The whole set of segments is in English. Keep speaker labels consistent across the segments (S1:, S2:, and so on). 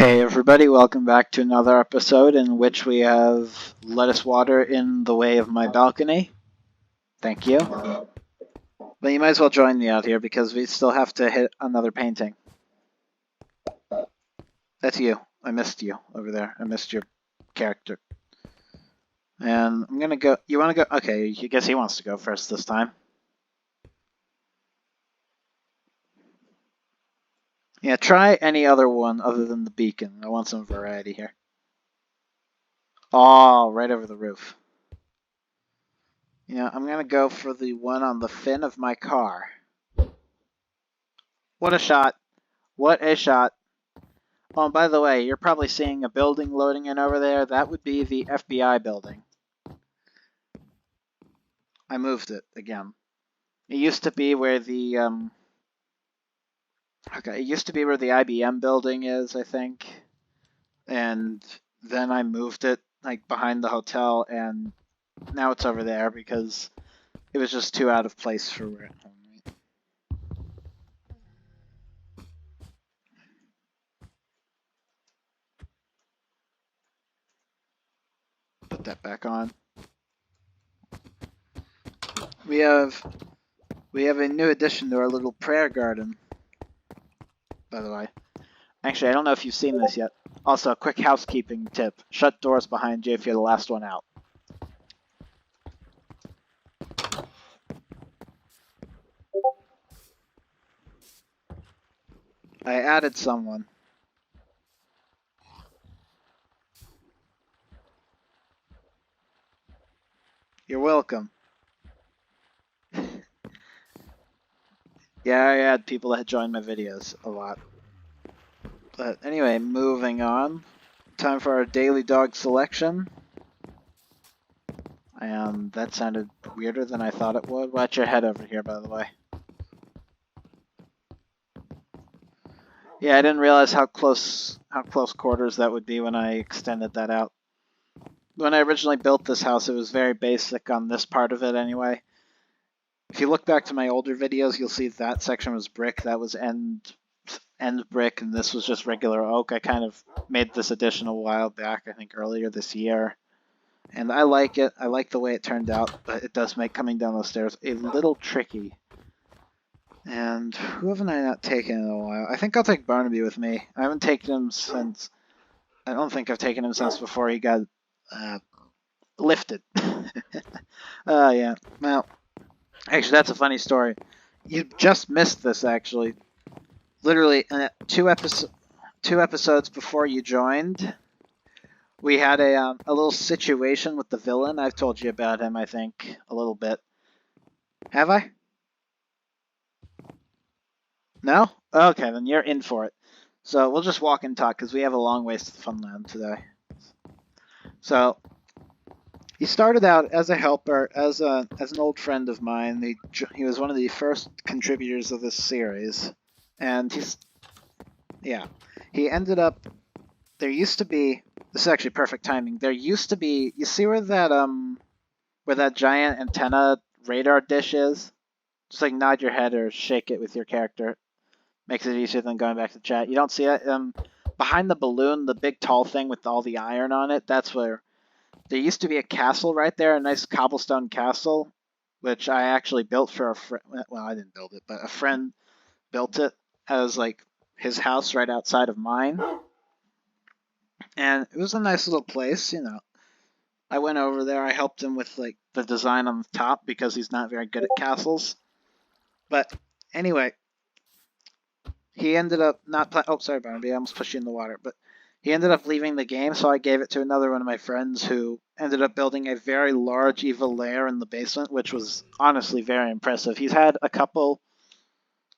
S1: Hey everybody, welcome back to another episode in which we have lettuce water in the way of my balcony. Thank you. But you might as well join me out here because we still have to hit another painting. That's you. I missed you over there. I missed your character. And I'm gonna go. You wanna go? Okay, I guess he wants to go first this time. Yeah, try any other one other than the beacon. I want some variety here. Oh, right over the roof. Yeah, I'm gonna go for the one on the fin of my car. What a shot. What a shot. Oh, and by the way, you're probably seeing a building loading in over there. That would be the FBI building. I moved it again. It used to be where the it used to be where the IBM building is, I think. And then I moved it like behind the hotel, and now it's over there because it was just too out of place for where it. Put that back on. We have a new addition to our little prayer garden. By the way, actually, I don't know if you've seen this yet. Also, a quick housekeeping tip: shut doors behind you if you're the last one out. I added someone. You're welcome. Yeah, I add people that join my videos a lot. But anyway, moving on. Time for our daily dog selection. And that sounded weirder than I thought it would. Watch your head over here, by the way. Yeah, I didn't realize how close quarters that would be when I extended that out. When I originally built this house, it was very basic on this part of it anyway. If you look back to my older videos, you'll see that section was brick. That was end brick, and this was just regular oak. I kind of made this addition a while back, I think earlier this year. And I like it. I like the way it turned out, but it does make coming down those stairs a little tricky. And who haven't I not taken in a while? I think I'll take Barnaby with me. I haven't taken him since... I don't think I've taken him since before he got lifted. Yeah. Well, actually, that's a funny story. You just missed this, actually. Literally, two episodes before you joined, we had a little situation with the villain. I've told you about him, I think, a little bit. Have I? No? Okay, then you're in for it. So we'll just walk and talk because we have a long ways to the Funland today. So he started out as a helper, as an old friend of mine. He was one of the first contributors of this series, and he ended up. There used to be. This is actually perfect timing. There used to be. You see where that giant antenna radar dish is? Just like nod your head or shake it with your character. Makes it easier than going back to chat. You don't see it? Behind the balloon, the big tall thing with all the iron on it, that's where... There used to be a castle right there, a nice cobblestone castle, which I actually built for a friend. Well, I didn't build it, but a friend built it as like his house right outside of mine. And it was a nice little place, you know. I went over there, I helped him with like the design on the top because he's not very good at castles. But anyway, he ended up not oh, sorry, Barnaby, I almost pushed you in the water. But he ended up leaving the game, so I gave it to another one of my friends who ended up building a very large evil lair in the basement, which was honestly very impressive. He's had a couple,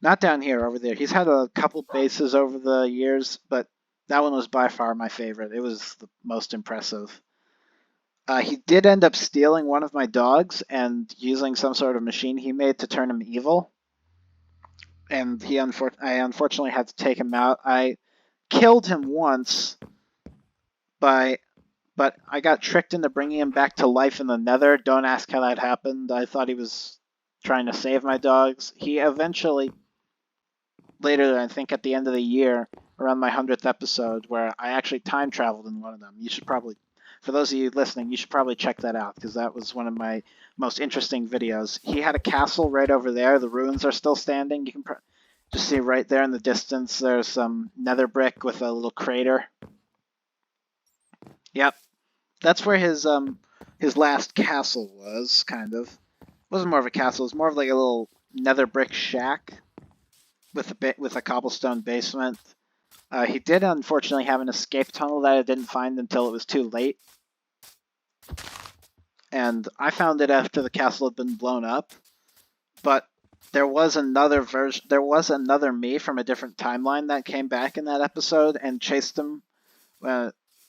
S1: not down here, over there. He's had a couple bases over the years, but that one was by far my favorite. It was the most impressive. He did end up stealing one of my dogs and using some sort of machine he made to turn him evil. And I unfortunately had to take him out. I killed him once but I got tricked into bringing him back to life in the Nether. Don't ask how that happened. I thought he was trying to save my dogs. He eventually, later, I think at the end of the year, around my 100th episode where I actually time traveled in one of them. You should probably, for those of you listening, you should probably check that out because that was one of my most interesting videos. He had a castle right over there. The ruins are still standing. You can just see right there in the distance there's some nether brick with a little crater. Yep, that's where his last castle was, kind of. It wasn't more of a castle, it was more of like a little nether brick shack with a cobblestone basement. He did unfortunately have an escape tunnel that I didn't find until it was too late. And I found it after the castle had been blown up. But there was another me from a different timeline that came back in that episode and chased him.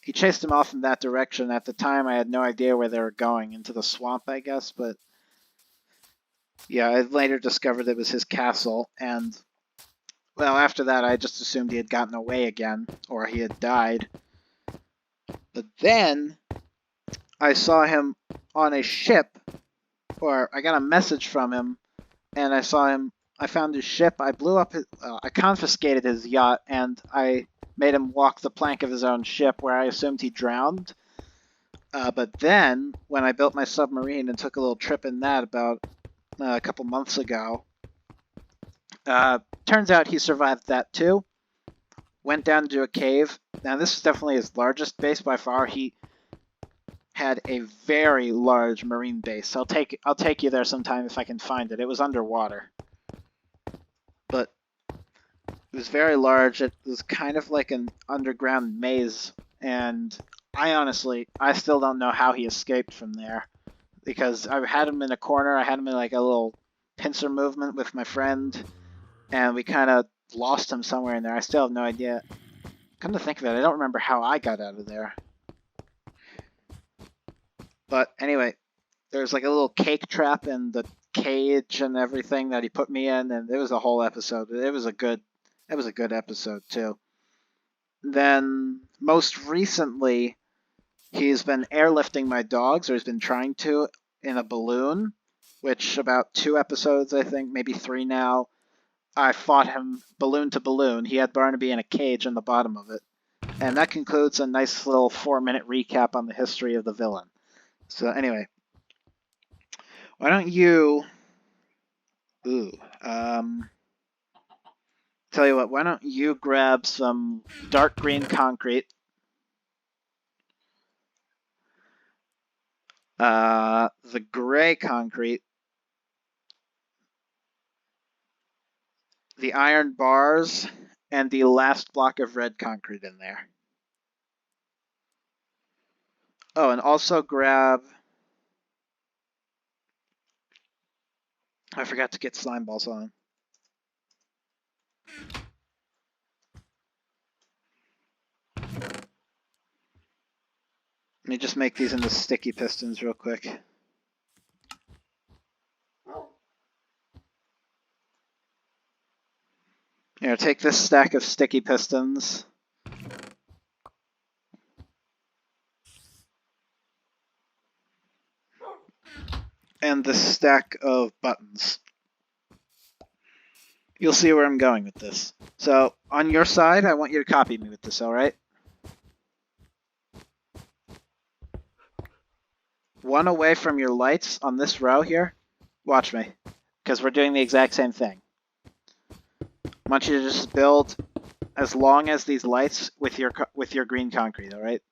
S1: He chased him off in that direction. At the time, I had no idea where they were going, into the swamp, I guess. But yeah, I later discovered it was his castle. And well, after that, I just assumed he had gotten away again, or he had died. But then I saw him on a ship, or I got a message from him, and I found his ship, I blew up I confiscated his yacht, and I made him walk the plank of his own ship where I assumed he drowned. But then, when I built my submarine and took a little trip in that about a couple months ago, turns out he survived that too. Went down into a cave. Now this is definitely his largest base by far. He had a very large marine base. I'll take you there sometime if I can find it. It was underwater, but it was very large. It was kind of like an underground maze, and I still don't know how he escaped from there, because I had him in a corner. I had him in like a little pincer movement with my friend, and we kind of lost him somewhere in there. I still have no idea. Come to think of it, I don't remember how I got out of there. But anyway, there's like a little cake trap in the cage and everything that he put me in, and it was a whole episode. It was a good episode too. Then most recently, he's been airlifting my dogs, or he's been trying to, in a balloon, which about 2 episodes, I think, maybe 3 now, I fought him balloon to balloon. He had Barnaby in a cage in the bottom of it. And that concludes a nice little 4-minute recap on the history of the villain. So anyway, why don't you... tell you what, why don't you grab some dark green concrete, the gray concrete, the iron bars, and the last block of red concrete in there. Oh, and also grab... I forgot to get slime balls on. Let me just make these into sticky pistons real quick. Here, take this stack of sticky pistons. And this stack of buttons. You'll see where I'm going with this. So, on your side, I want you to copy me with this, alright? One away from your lights on this row here. Watch me, because we're doing the exact same thing. I want you to just build as long as these lights with your green concrete, alright?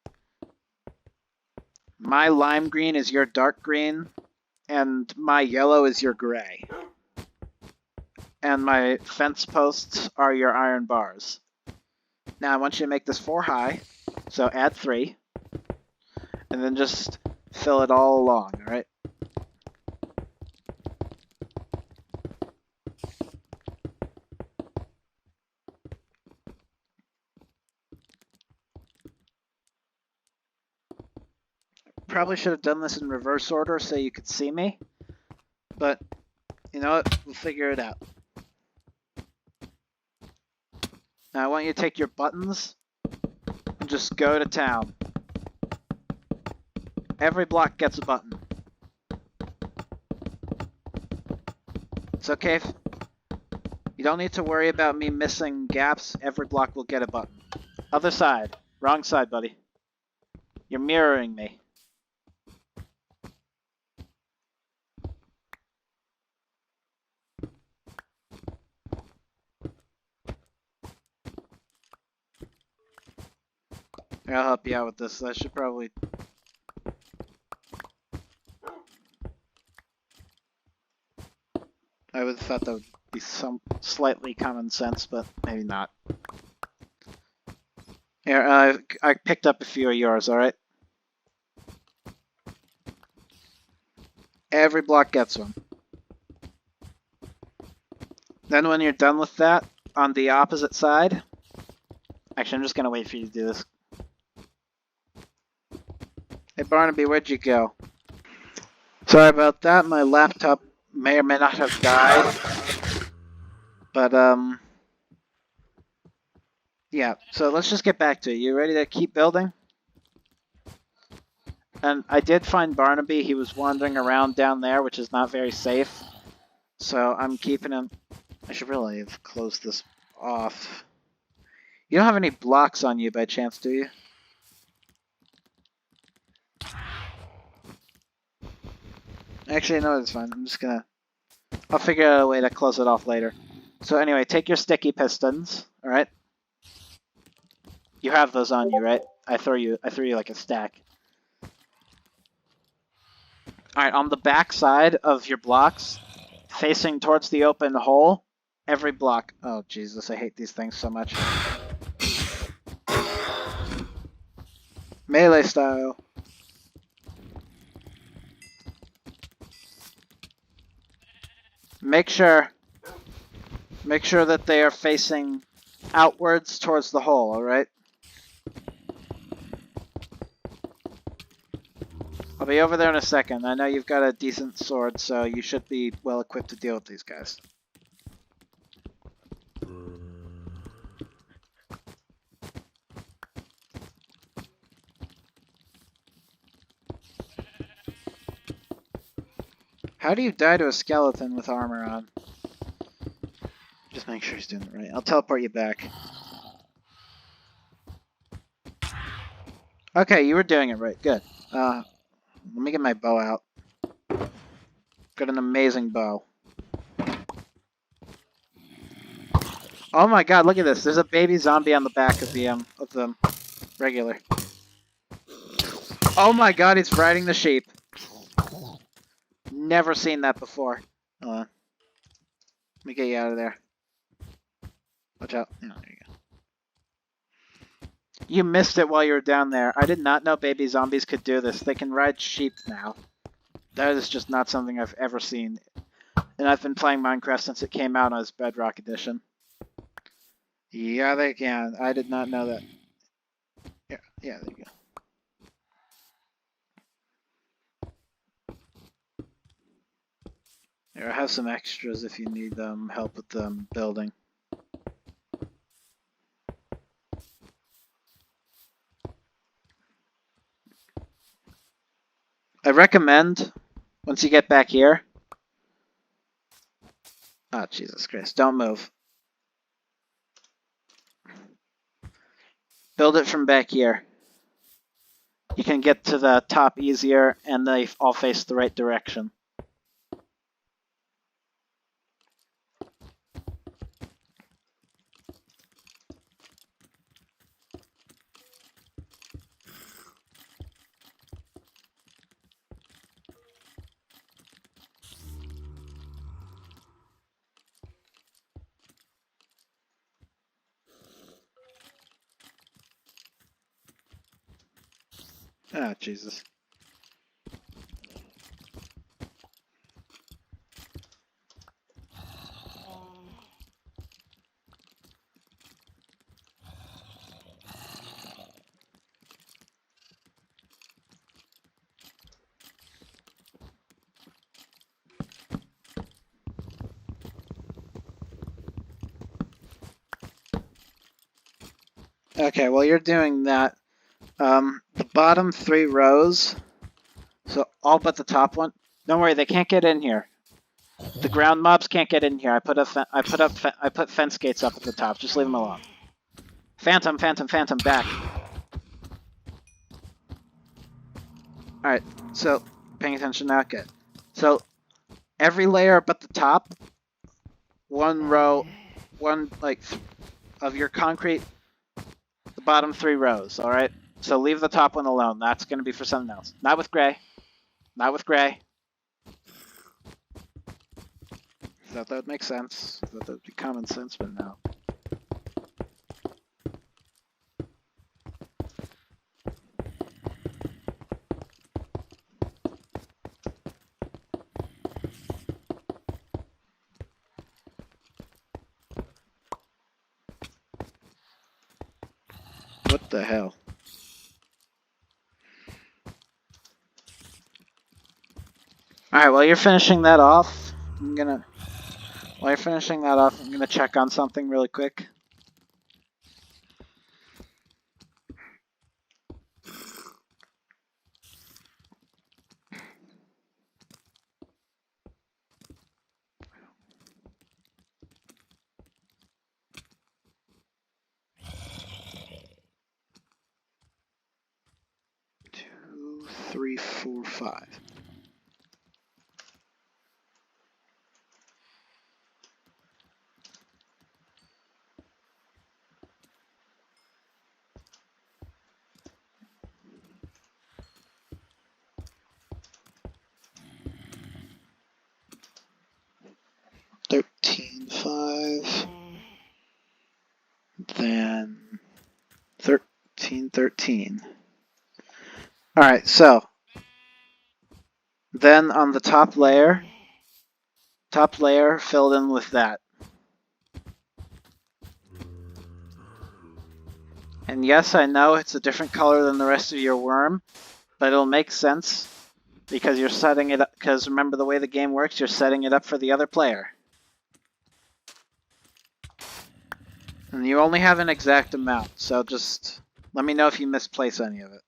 S1: My lime green is your dark green, and my yellow is your gray. And my fence posts are your iron bars. Now I want you to make this 4 high, so add 3, and then just fill it all along, alright? Probably should have done this in reverse order so you could see me, but you know what, we'll figure it out. Now I want you to take your buttons and just go to town. Every block gets a button. It's okay if You don't need to worry about me missing gaps. Every block will get a button. Other side. Wrong side, buddy. You're mirroring me. I'll help you out with this. I should probably... I would have thought that would be some slightly common sense, but maybe not. Here, I picked up a few of yours, alright? Every block gets one. Then when you're done with that, on the opposite side... Actually, I'm just gonna wait for you to do this. Hey Barnaby, where'd you go? Sorry about that, my laptop may or may not have died. But, yeah, so let's just get back to it. You ready to keep building? And I did find Barnaby. He was wandering around down there, which is not very safe. So I'm keeping him... I should really have closed this off. You don't have any blocks on you by chance, do you? Actually, no, it's fine. I'm just gonna... I'll figure out a way to close it off later. So anyway, take your sticky pistons, alright? You have those on you, right? I threw you like a stack. Alright, on the back side of your blocks, facing towards the open hole, every block... Oh, Jesus, I hate these things so much. Melee style. Make sure that they are facing outwards towards the hole, alright? I'll be over there in a second. I know you've got a decent sword, so you should be well equipped to deal with these guys. How do you die to a skeleton with armor on? Just make sure he's doing it right. I'll teleport you back. Okay, you were doing it right. Good. Let me get my bow out. Got an amazing bow. Oh my god, look at this. There's a baby zombie on the back of the regular. Oh my god, he's riding the sheep. Never seen that before. Hold on. Let me get you out of there. Watch out. Oh, there you go. You missed it while you were down there. I did not know baby zombies could do this. They can ride sheep now. That is just not something I've ever seen. And I've been playing Minecraft since it came out as Bedrock Edition. Yeah, they can. I did not know that. Yeah, there you go. Here, I have some extras if you need help with building. I recommend, once you get back here... Oh, Jesus Christ. Don't move. Build it from back here. You can get to the top easier, and they all face the right direction. Ah, Jesus. Okay, while you're doing that, the bottom 3 rows, so all but the top one, don't worry, they can't get in here. The ground mobs can't get in here. I put fence gates up at the top. Just leave them alone. Phantom, phantom, phantom, back. All right. So paying attention now. Good. So every layer up at the top, one row, of your concrete. The bottom 3 rows. All right. So leave the top one alone. That's going to be for something else. Not with gray. Not with gray. Thought that would make sense. Thought that would be common sense, but no. What the hell? Alright, while you're finishing that off, while you're finishing that off, I'm gonna check on something really quick. Two, three, four, five. $13.5. Then $13.13. Alright, so then on the top layer filled in with that. And yes, I know it's a different color than the rest of your worm, but it'll make sense because you're setting it up, because remember the way the game works, you're setting it up for the other player. And you only have an exact amount, so just let me know if you misplace any of it.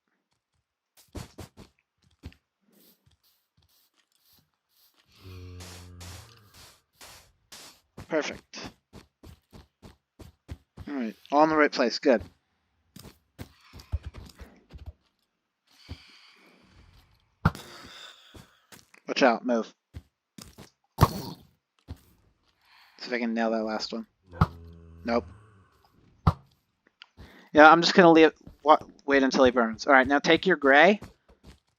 S1: Perfect. Alright, all in the right place, good. Watch out, move. See if I can nail that last one. Nope. Yeah, I'm just gonna wait until he burns. Alright, now take your gray.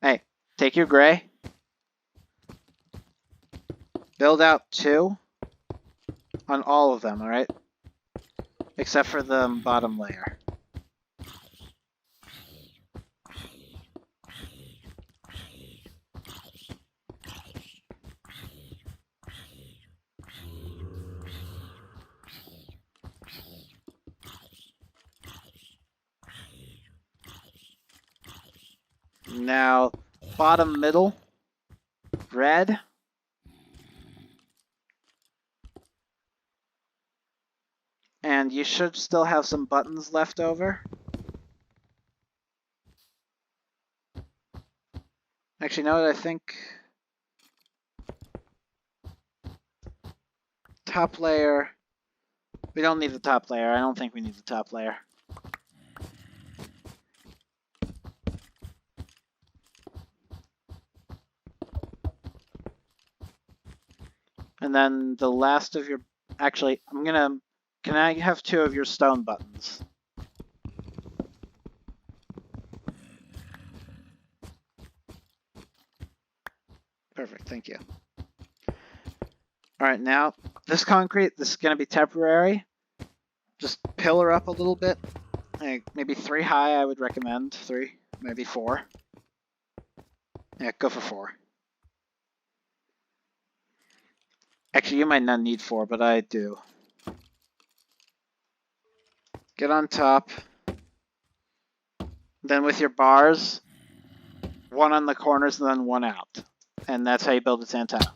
S1: Hey, take your gray. Build out 2 on all of them, alright? Except for the bottom layer. Now, bottom middle, red. And you should still have some buttons left over. Actually, you know what I think? Top layer. We don't need the top layer. I don't think we need the top layer. And then the last of your... Actually, can I have 2 of your stone buttons? Perfect, thank you. Alright, now, this concrete, this is going to be temporary. Just pillar up a little bit. Like maybe 3 high, I would recommend. 3, maybe 4. Yeah, go for 4. Actually, you might not need 4, but I do. Get on top. Then with your bars, 1 on the corners and then 1 out. And that's how you build its antenna.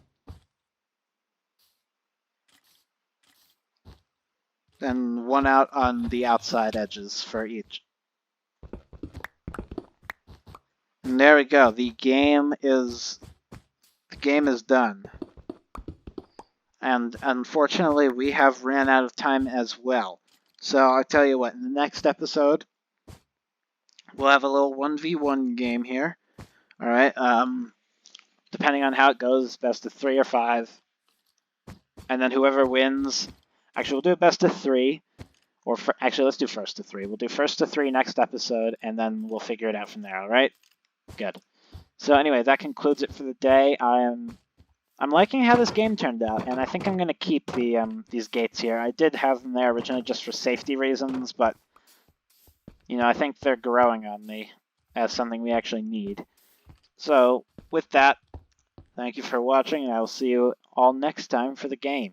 S1: Then 1 out on the outside edges for each. And there we go. The game is done. And unfortunately, we have ran out of time as well. So I'll tell you what, in the next episode, we'll have a little 1v1 game here. All right. Depending on how it goes, best of 3 or 5. And then whoever wins, actually, we'll do best of 3. Actually, let's do first to 3. We'll do first to 3 next episode, and then we'll figure it out from there, all right? Good. So anyway, that concludes it for the day. I'm liking how this game turned out, and I think I'm going to keep these gates here. I did have them there originally just for safety reasons, but, you know, I think they're growing on me as something we actually need. So, with that, thank you for watching, and I will see you all next time for the game.